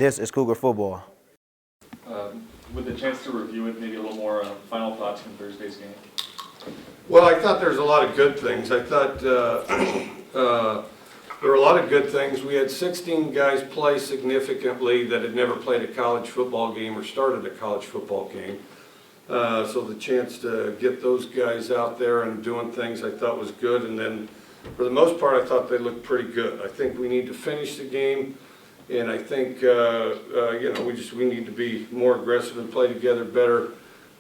this is Cougar football. With the chance to review it, maybe a little more final thoughts from Thursday's game? Well, I thought there's a lot of good things. I thought there were a lot of good things. We had 16 guys play significantly that had never played a college football game or started a college football game. So the chance to get those guys out there and doing things I thought was good. And then for the most part, I thought they looked pretty good. I think we need to finish the game. And I think, we need to be more aggressive and play together better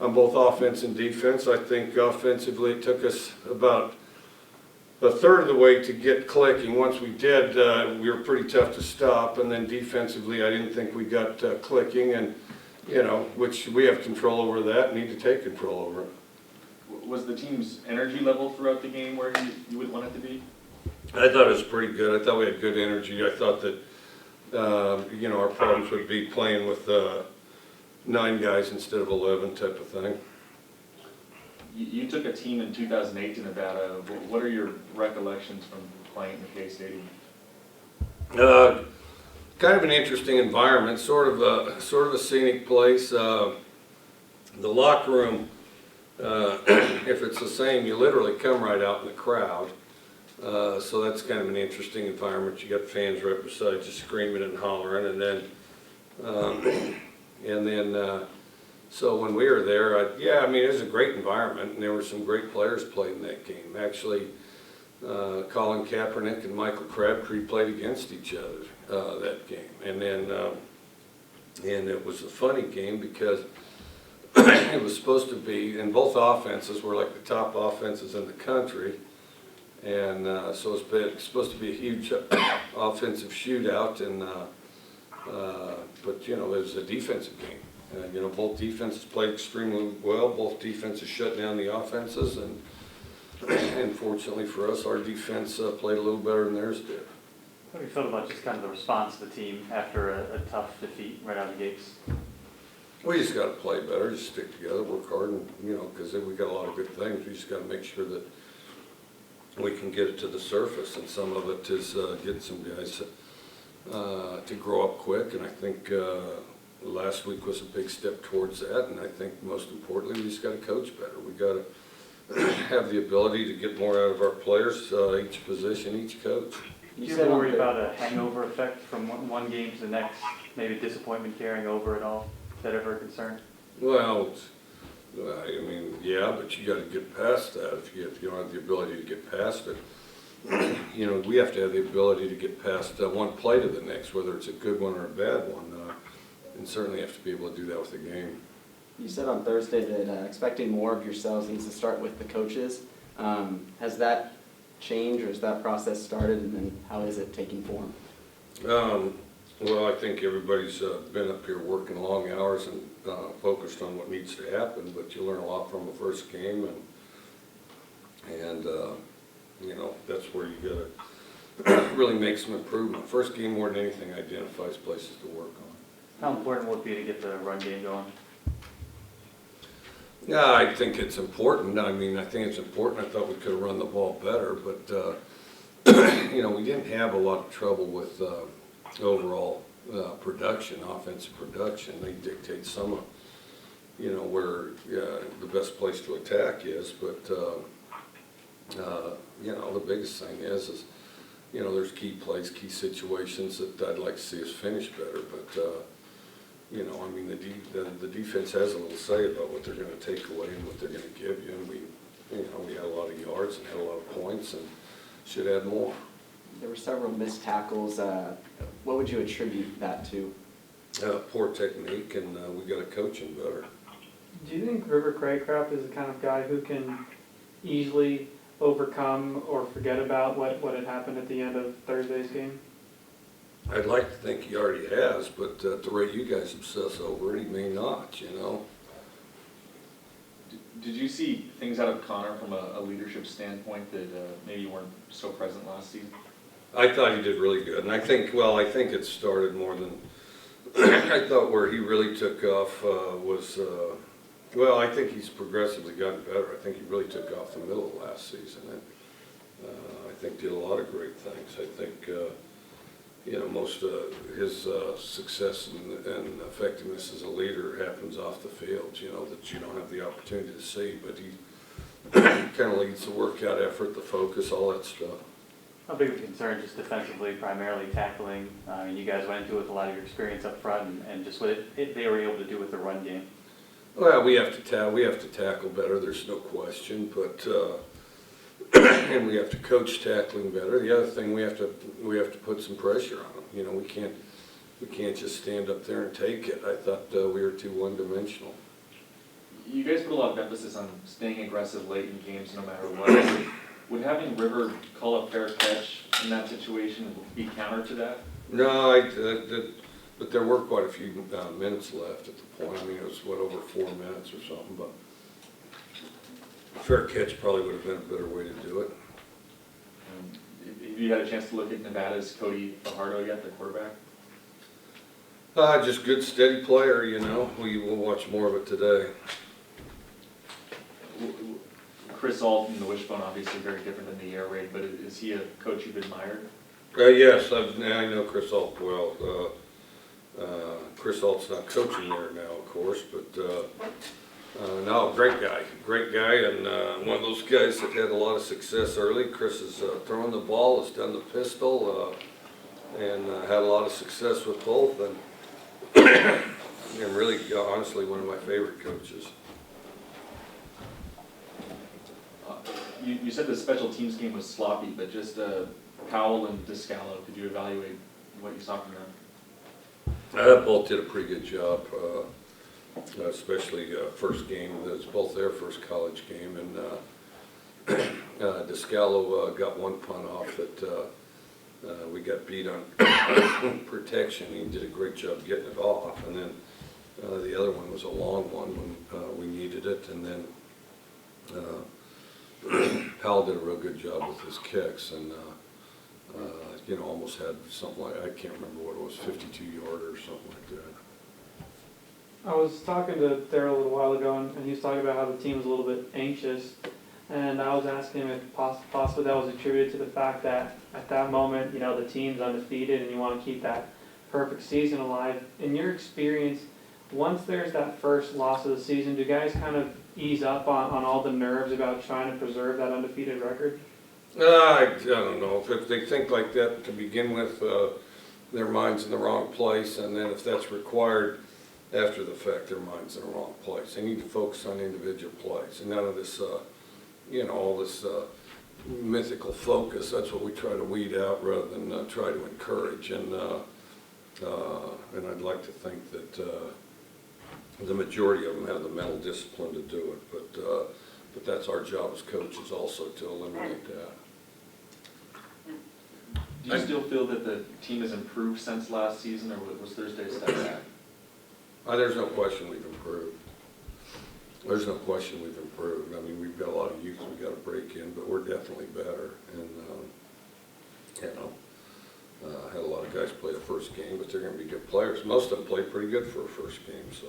on both offense and defense. I think offensively it took us about a third of the way to get clicking. Once we did, we were pretty tough to stop. And then defensively, I didn't think we got clicking, and which we have control over that, need to take control over it. Was the team's energy level throughout the game where you would want it to be? I thought it was pretty good. I thought we had good energy. I thought that our problems would be playing with 9 guys instead of 11 type of thing. You took a team in 2008 to Nevada. What are your recollections from playing in the K-Stadium? Kind of an interesting environment, sort of a scenic place. The locker room, if it's the same, you literally come right out in the crowd. So that's kind of an interesting environment. You got fans right beside you screaming and hollering, and then so when we were there, it was a great environment, and there were some great players playing in that game. Actually, Colin Kaepernick and Michael Crabtree played against each other that game, and then and it was a funny game because it was supposed to be, and both offenses were like the top offenses in the country. And so it's supposed to be a huge offensive shootout, but it was a defensive game. Both defenses played extremely well. Both defenses shut down the offenses, and fortunately for us, our defense played a little better than theirs did. What do you feel about just kind of the response of the team after a tough defeat right out of the gates? We just got to play better, just stick together, work hard, and because we got a lot of good things. We just got to make sure that we can get it to the surface, and some of it is getting some guys to grow up quick, and I think last week was a big step towards that, and I think most importantly we just got to coach better. We got to have the ability to get more out of our players, each position, each coach. You said worried about a hangover effect from one game to the next, maybe disappointment carrying over at all? Is that ever a concern? Well, yeah, but you got to get past that. If you don't have the ability to get past it, we have to have the ability to get past one play to the next, whether it's a good one or a bad one, and certainly have to be able to do that with the game. You said on Thursday that expecting more of yourselves needs to start with the coaches. Has that changed, or has that process started, and then how is it taking form? Well, I think everybody's been up here working long hours and focused on what needs to happen, but you learn a lot from the first game, and that's where you got to really make some improvement. First game, more than anything, identifies places to work on. How important will it be to get the run game going? Yeah, I think it's important. I think it's important. I thought we could have run the ball better, but we didn't have a lot of trouble with overall production, offensive production. They dictate some of, where the best place to attack is. But the biggest thing is there's key plays, key situations that I'd like to see us finish better. But the defense has a little say about what they're going to take away and what they're going to give you. And we had a lot of yards and had a lot of points, and should add more. There were several missed tackles. What would you attribute that to? Poor technique, and we got to coach him better. Do you think River Craycraft is the kind of guy who can easily overcome or forget about what had happened at the end of Thursday's game? I'd like to think he already has, but at the rate you guys obsess over it, he may not, Did you see things out of Connor from a leadership standpoint that maybe weren't so present last season? I thought he did really good, and I think it started more than I thought. Where he really took off was I think he's progressively gotten better. I think he really took off the middle of last season, and I think did a lot of great things. I think you know, most of his success and effectiveness as a leader happens off the field, you know, that you don't have the opportunity to see, but he kind of leads the workout effort, the focus, all that stuff. How big of a concern just defensively, primarily tackling? I mean, you guys went into it with a lot of your experience up front and just what they were able to do with the run game. Well, we have to tackle better, there's no question, but, and we have to coach tackling better. The other thing, we have to put some pressure on them. You know, we can't just stand up there and take it. I thought we were too one-dimensional. You guys put a lot of emphasis on staying aggressive late in games no matter what. Would having River call a fair catch in that situation be counter to that? No, but there were quite a few minutes left at the point. I mean, it was, what, over 4 minutes or something, but fair catch probably would have been a better way to do it. Have you had a chance to look at Nevada's Cody Fajardo yet, the quarterback? Just good, steady player, you know. We'll watch more of it today. Chris Alton, the wishbone, obviously very different than the air raid, but is he a coach you've admired? Yes, I know Chris Alt well. Chris Alt's not coaching there now, of course, but no, great guy, and one of those guys that had a lot of success early. Chris has thrown the ball, has done the pistol, and had a lot of success with both, and really, honestly, one of my favorite coaches. You said the special teams game was sloppy, but just Powell and DeScalo, could you evaluate what you saw from them? Both did a pretty good job, especially first game. It was both their first college game, and DeScalo got one punt off that we got beat on protection. He did a great job getting it off, and then the other one was a long one when we needed it, and then Powell did a real good job with his kicks, and you know, almost had something like, I can't remember what it was, 52-yarder or something like that. I was talking to Daryl a little while ago, and he was talking about how the team was a little bit anxious, and I was asking him if possibly that was attributed to the fact that at that moment, you know, the team's undefeated and you want to keep that perfect season alive. In your experience, once there's that first loss of the season, do guys kind of ease up on all the nerves about trying to preserve that undefeated record? I don't know. If they think like that to begin with, their mind's in the wrong place, and then if that's required after the fact, their mind's in the wrong place. They need to focus on individual plays, and none of this, you know, all this mythical focus. That's what we try to weed out rather than try to encourage. And I'd like to think that the majority of them have the mental discipline to do it, but that's our job as coaches also to eliminate that. Do you still feel that the team has improved since last season, or was Thursday a step back? There's no question we've improved. There's no question we've improved. I mean, we've got a lot of youth we've got to break in, but we're definitely better. And, you know, had a lot of guys play the first game, but they're going to be good players. Most of them played pretty good for a first game, so.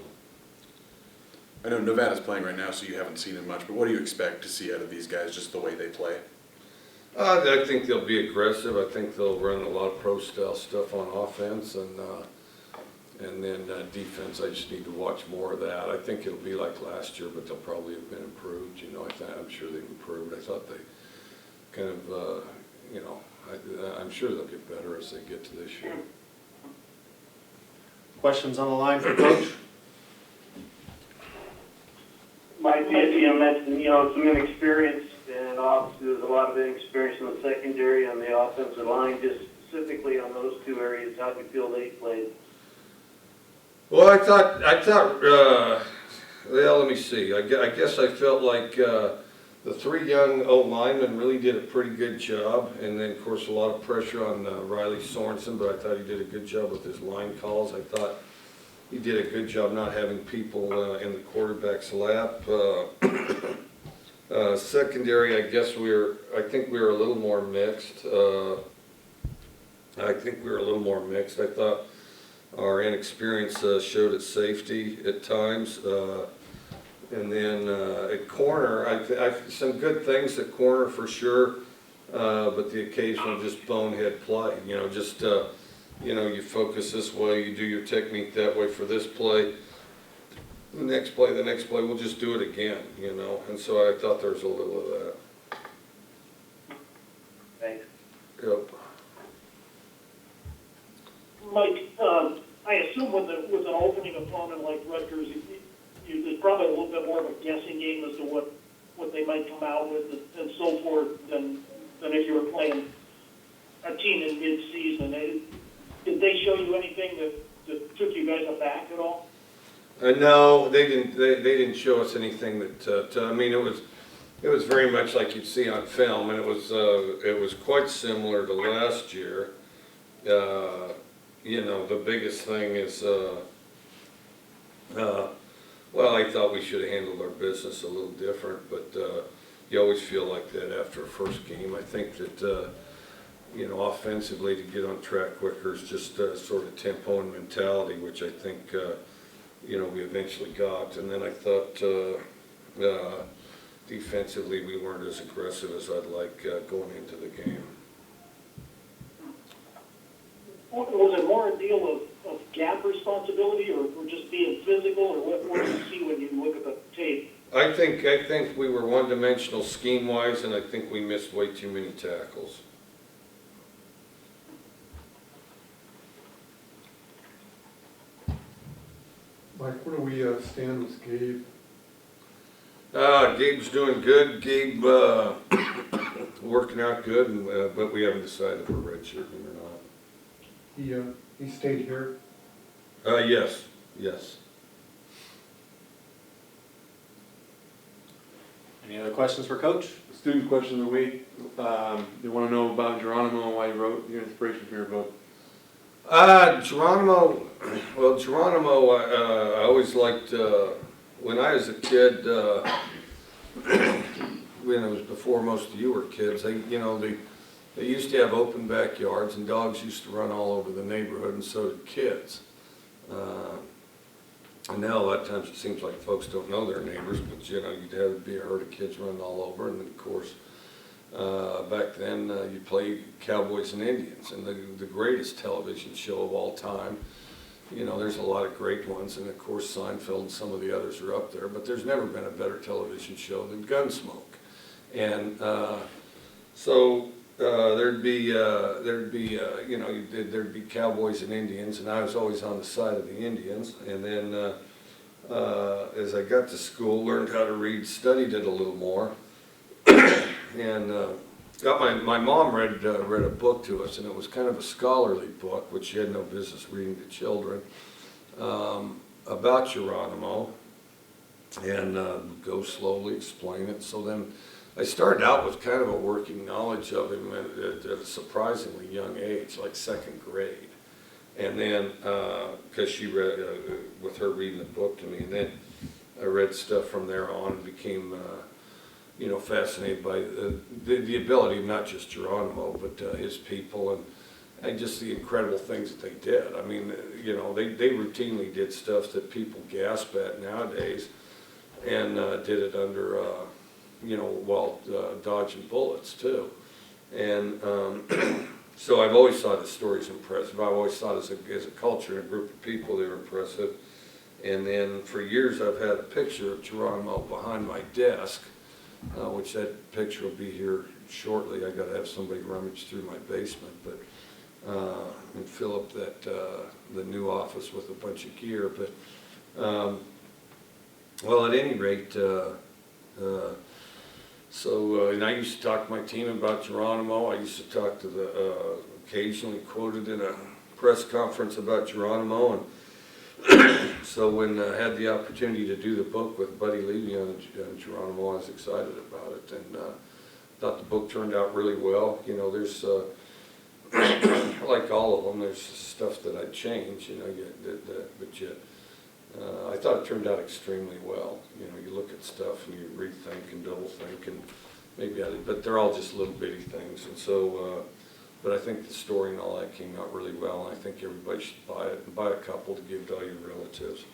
I know Nevada's playing right now, so you haven't seen it much, but what do you expect to see out of these guys, just the way they play? I think they'll be aggressive. I think they'll run a lot of pro-style stuff on offense, and then defense, I just need to watch more of that. I think it'll be like last year, but they'll probably have been improved. You know, I'm sure they've improved. I thought they kind of, you know, I'm sure they'll get better as they get to this year. Questions on the line for Coach? Mike Leach, you mentioned, you know, some inexperience, and obviously there's a lot of inexperience in the secondary and the offensive line. Just specifically on those two areas, how do you feel they played? Well, I thought, well, let me see. I guess I felt like the three young O-linemen really did a pretty good job, and then, of course, a lot of pressure on Riley Sorensen, but I thought he did a good job with his line calls. I thought he did a good job not having people in the quarterback's lap. Secondary, I think we were a little more mixed. I thought our inexperience showed its safety at times. And then at corner, some good things at corner for sure, but the occasional just bonehead play. You know, just you know, you focus this way, you do your technique that way for this play. The next play, we'll just do it again, you know, and so I thought there was a little of that. Thanks. Yep. Mike, I assume with an opening opponent like Rutgers, it's probably a little bit more of a guessing game as to what they might come out with and so forth than if you were playing a team in mid-season. Did they show you anything that took you guys aback at all? No, they didn't. They didn't show us anything that. I mean, it was very much like you'd see on film, and it was quite similar to last year. You know, the biggest thing is, well, I thought we should have handled our business a little different, but you always feel like that after a first game. I think that, you know, offensively to get on track quicker is just sort of tempo and mentality, which I think, you know, we eventually got. And then I thought defensively we weren't as aggressive as I'd like going into the game. Was it more a deal of gap responsibility or just being physical, or what do you see when you look at the tape? I think we were one-dimensional scheme-wise, and I think we missed way too many tackles. Mike, where do we stand with Gabe? Gabe's doing good. Gabe working out good, and, but we haven't decided if we're redshirting or not. He stayed here. Yes. Any other questions for Coach? Student question of the week. They want to know about Geronimo and why he wrote your inspiration for your book. Geronimo, well, Geronimo, I always liked, when I was a kid, when it was before most of you were kids, you know, they used to have open backyards and dogs used to run all over the neighborhood, and so did kids. And now a lot of times it seems like folks don't know their neighbors, but you know, you'd have be a herd of kids running all over, and then of course, back then you play Cowboys and Indians, and the greatest television show of all time. You know, there's a lot of great ones, and of course Seinfeld and some of the others are up there, but there's never been a better television show than Gunsmoke. And so there'd be you know, there'd be Cowboys and Indians, and I was always on the side of the Indians. And then as I got to school, learned how to read, studied it a little more, and got my mom read a book to us, and it was kind of a scholarly book, which she had no business reading to children, about Geronimo, and go slowly, explain it. So then I started out with kind of a working knowledge of him at a surprisingly young age, like second grade. And then, because she read, with her reading the book to me, and then I read stuff from there on and became, you know, fascinated by the ability of not just Geronimo, but his people and just the incredible things that they did. I mean, you know, they routinely did stuff that people gasp at nowadays, and did it under, you know, while dodging bullets too. And so I've always thought the story's impressive. I've always thought as a culture and a group of people they were impressive. And then for years I've had a picture of Geronimo behind my desk, which that picture will be here shortly. I got to have somebody rummage through my basement, but and fill up that the new office with a bunch of gear. But well, at any rate. So, and I used to talk to my team about Geronimo. I used to talk to occasionally quoted in a press conference about Geronimo. And so when I had the opportunity to do the book with Buddy Levy on Geronimo, I was excited about it, and thought the book turned out really well. You know, there's, like all of them, there's stuff that I'd change, you know, but yet, I thought it turned out extremely well. You know, you look at stuff and you rethink and double think, and maybe but they're all just little bitty things. And so, but I think the story and all that came out really well, and I think everybody should buy it and buy a couple to give to all your relatives.